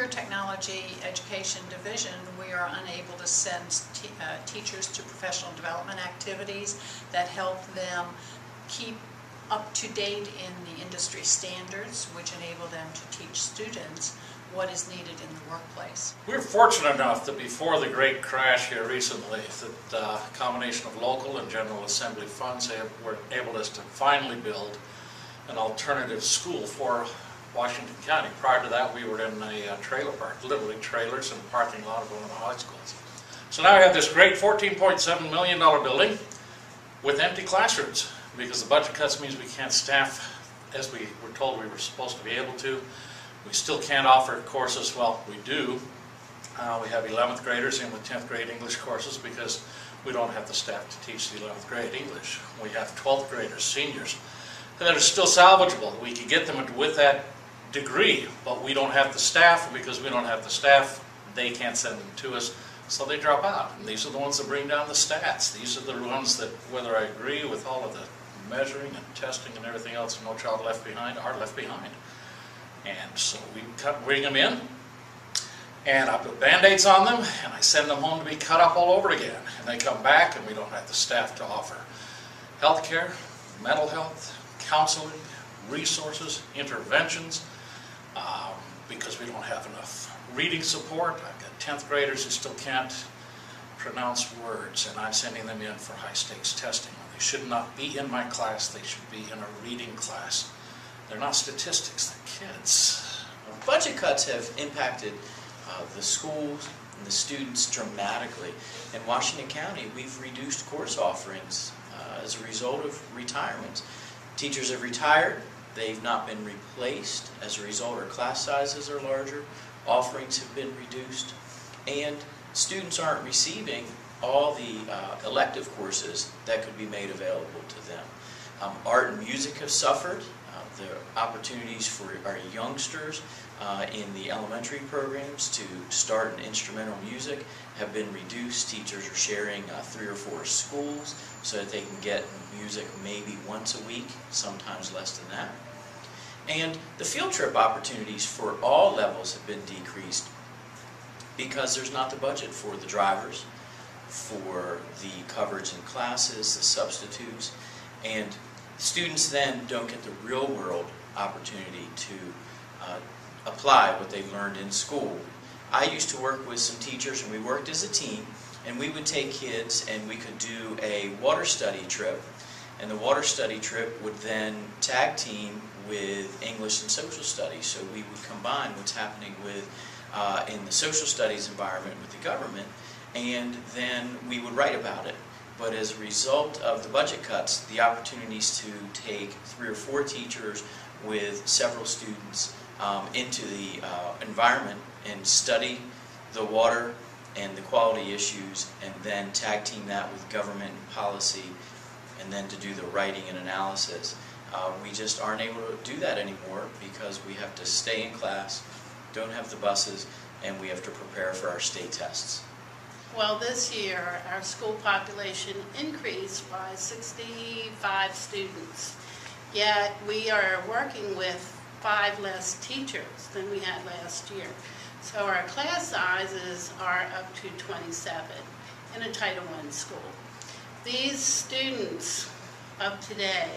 Career Technology Education Division, we are unable to send teachers to professional development activities that help them keep up to date in the industry standards, which enable them to teach students what is needed in the workplace. We're fortunate enough that before the great crash here recently, that a combination of local and General Assembly funds were able to finally build an alternative school for Washington County. Prior to that, we were in a trailer park, literally trailers in the parking lot of one of the high schools. So now we have this great $14.7 million building with empty classrooms because the budget cuts means we can't staff as we were told we were supposed to be able to. We still can't offer courses. Well, we do. We have 11th graders in with 10th grade English courses because we don't have the staff to teach the 11th grade English. We have 12th graders, seniors, that are still salvageable. We can get them with that degree, but we don't have the staff. Because we don't have the staff, they can't send them to us, so they drop out. And these are the ones that bring down the stats. These are the ones that, whether I agree with all of the measuring and testing and everything else, No Child Left Behind, are left behind. And so we bring them in, and I put Band-Aids on them, and I send them home to be cut up all over again. And they come back, and we don't have the staff to offer health care, mental health, counseling, resources, interventions, because we don't have enough reading support. I've got 10th graders who still can't pronounce words, and I'm sending them in for high-stakes testing. They should not be in my class. They should be in a reading class. They're not statistics, they're kids. Budget cuts have impacted the schools and the students dramatically. In Washington County, we've reduced course offerings as a result of retirements. Teachers have retired, they've not been replaced. As a result, our class sizes are larger, offerings have been reduced, and students aren't receiving all the elective courses that could be made available to them. Art and music have suffered. The opportunities for our youngsters in the elementary programs to start in instrumental music have been reduced. Teachers are sharing 3 or 4 schools so that they can get music maybe once a week, sometimes less than that. And the field trip opportunities for all levels have been decreased because there's not the budget for the drivers, for the coverage in classes, the substitutes, and students then don't get the real-world opportunity to apply what they've learned in school. I used to work with some teachers, and we worked as a team, and we would take kids and we could do a water study trip, and the water study trip would then tag team with English and social studies. So we would combine what's happening with in the social studies environment with the government, and then we would write about it. But as a result of the budget cuts, the opportunities to take 3 or 4 teachers with several students into the environment and study the water and the quality issues, and then tag team that with government and policy, and then to do the writing and analysis. We just aren't able to do that anymore because we have to stay in class, don't have the buses, and we have to prepare for our state tests. Well, this year our school population increased by 65 students, yet we are working with 5 less teachers than we had last year. So our class sizes are up to 27 in a Title I school. These students of today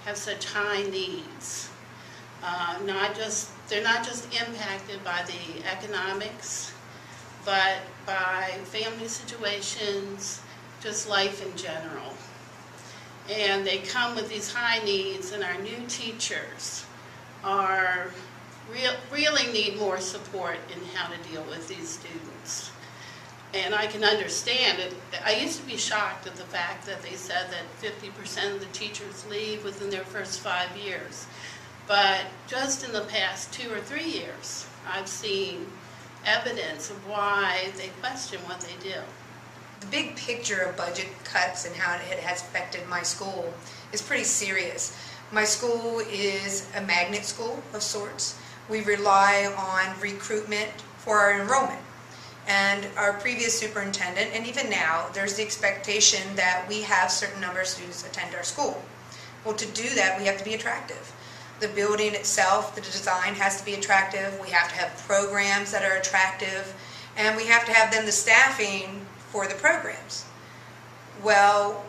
have such high needs. They're not just impacted by the economics, but by family situations, just life in general. And they come with these high needs, and our new teachers really need more support in how to deal with these students. And I can understand it. I used to be shocked at the fact that they said that 50% of the teachers leave within their first 5 years. But just in the past 2 or 3 years, I've seen evidence of why they question what they do. The big picture of budget cuts and how it has affected my school is pretty serious. My school is a magnet school of sorts. We rely on recruitment for our enrollment. And our previous superintendent, and even now, there's the expectation that we have a certain number of students attend our school. Well, to do that, we have to be attractive. The building itself, the design has to be attractive. We have to have programs that are attractive, and we have to have then the staffing for the programs. Well,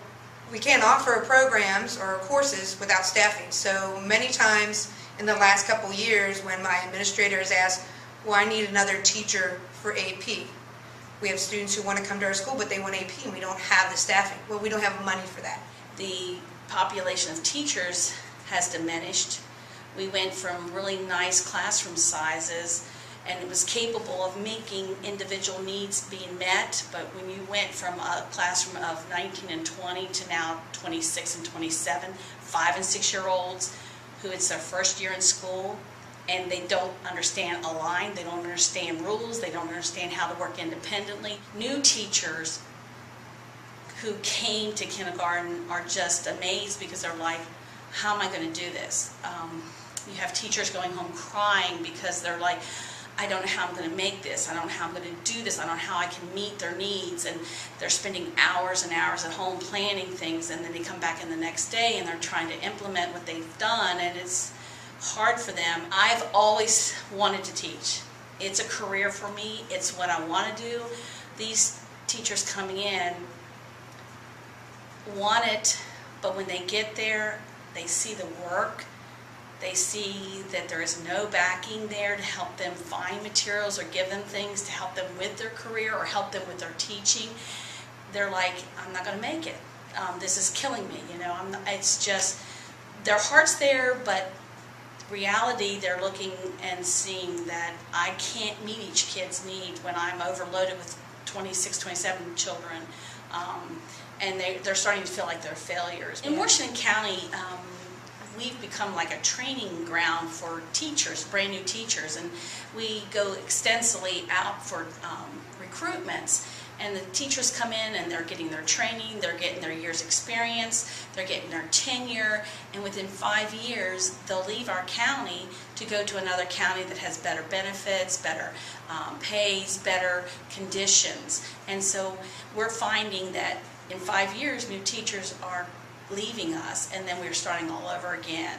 we can't offer programs or courses without staffing. So many times in the last couple years when my administrator has asked, well, I need another teacher for AP. We have students who want to come to our school, but they want AP, and we don't have the staffing. Well, we don't have money for that. The population of teachers has diminished. We went from really nice classroom sizes, and it was capable of making individual needs being met, but when you went from a classroom of 19 and 20 to now 26 and 27, 5 and 6 year olds who it's their first year in school, and they don't understand a line, they don't understand rules, they don't understand how to work independently. New teachers who came to kindergarten are just amazed because they're like, how am I going to do this? You have teachers going home crying because they're like, I don't know how I'm going to make this, I don't know how I'm going to do this, I don't know how I can meet their needs, and they're spending hours and hours at home planning things, and then they come back in the next day and they're trying to implement what they've done, and it's hard for them. I've always wanted to teach. It's a career for me, it's what I want to do. These teachers coming in want it, but when they get there, they see the work. They see that there is no backing there to help them find materials or give them things to help them with their career or help them with their teaching. They're like, I'm not going to make it. This is killing me. You know, it's just, their heart's there, but reality, they're looking and seeing that I can't meet each kid's need when I'm overloaded with 26, 27 children. And they're starting to feel like they're failures. In Washington County, we've become like a training ground for teachers, brand new teachers, and we go extensively out for recruitments. And the teachers come in and they're getting their training, they're getting their year's experience, they're getting their tenure, and within 5 years they'll leave our county to go to another county that has better benefits, better pays, better conditions. And so we're finding that in 5 years new teachers are leaving us, and then we're starting all over again.